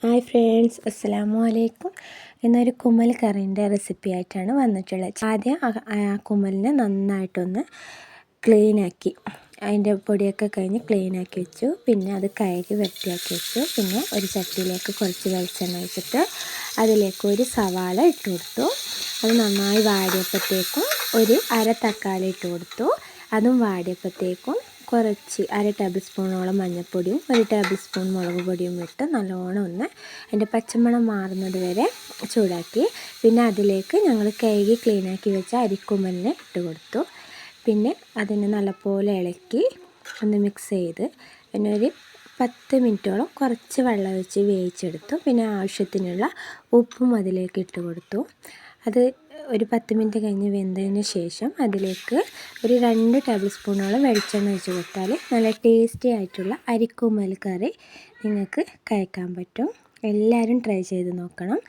Hi friends, അസ്സലാമു അലൈക്കും. ഇന്നൊരു കുമ്മൽ കറീൻ്റെ റെസിപ്പി ആയിട്ടാണ് വന്നിട്ടുള്ളത്. ആദ്യം ആ കുമ്മലിനെ നന്നായിട്ടൊന്ന് ക്ലീനാക്കി, അതിൻ്റെ പൊടിയൊക്കെ കഴിഞ്ഞ് ക്ലീനാക്കി വെച്ചു. പിന്നെ അത് കഴുകി വൃത്തിയാക്കി വെച്ചു. പിന്നെ ഒരു ചട്ടിയിലേക്ക് കുറച്ച് വെളിച്ചെണ്ണ ഒഴിച്ചിട്ട് അതിലേക്ക് ഒരു സവാള ഇട്ട് കൊടുത്തു. അത് നന്നായി വാടിയപ്പോഴത്തേക്കും ഒരു അര തക്കാളി ഇട്ട് കൊടുത്തു. അതും വാടിയപ്പോഴത്തേക്കും കുറച്ച് 1 ടേബിൾ സ്പൂണോളം മഞ്ഞൾപ്പൊടിയും 1 ടേബിൾ സ്പൂൺ മുളക് പൊടിയും ഇട്ട് നല്ലോണം ഒന്ന് അതിൻ്റെ പച്ചമണം മാറുന്നത് വരെ ചൂടാക്കി. പിന്നെ അതിലേക്ക് ഞങ്ങൾ കഴുകി ക്ലീനാക്കി വെച്ച അരിക്കുമ്മലിനെ ഇട്ട് കൊടുത്തു. പിന്നെ അതിനെ നല്ലപോലെ ഇളക്കി ഒന്ന് മിക്സ് ചെയ്ത് പിന്നെ ഒരു 10 മിനിറ്റോളം കുറച്ച് വെള്ളം ഒഴിച്ച് വേവിച്ചെടുത്തു. പിന്നെ ആവശ്യത്തിനുള്ള ഉപ്പും അതിലേക്ക് ഇട്ട് കൊടുത്തു. അത് ഒരു 10 മിനിറ്റ് കഴിഞ്ഞ് വെന്തതിന് ശേഷം അതിലേക്ക് ഒരു 2 ടേബിൾ സ്പൂണോളം വെളിച്ചെണ്ണ ഒഴിച്ച് കൊടുത്താൽ നല്ല ടേസ്റ്റി ആയിട്ടുള്ള അരിക്കുമ്മൽ കറി നിങ്ങൾക്ക് കഴിക്കാൻ പറ്റും. എല്ലാവരും ട്രൈ ചെയ്ത് നോക്കണം.